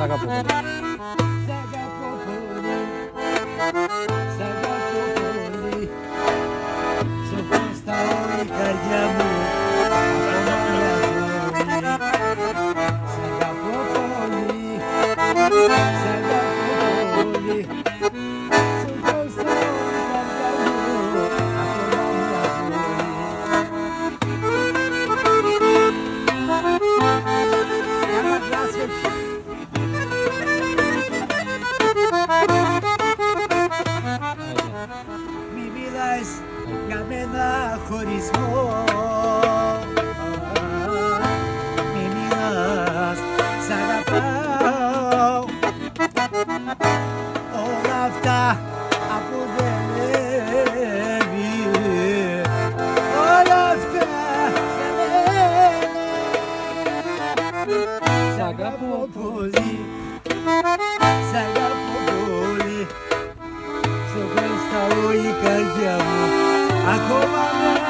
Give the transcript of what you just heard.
αγαπώ πολύ. Σ' αγαπώ πολύ, σ' αγαπώ πολύ. Στο χρωστάω η καρδιά μου, ακόμα μια ζωή. Σ' αγαπώ πολύ, σ' αγαπώ πολύ. Στο χρωστάω η καρδιά μου, ακόμα μια ζωή. Ένα κλάσιο. Μη μιλάς για μένα χωρισμό. Μη μιλάς, σ' αγαπάω. Όλα αυτά αποδεύει. Όλα αυτά για μένα. Σ' αγαπώ πολύ, σ' αγαπώ πολύ. Στο χρωστάω η καρδιά μου, ακόμα μια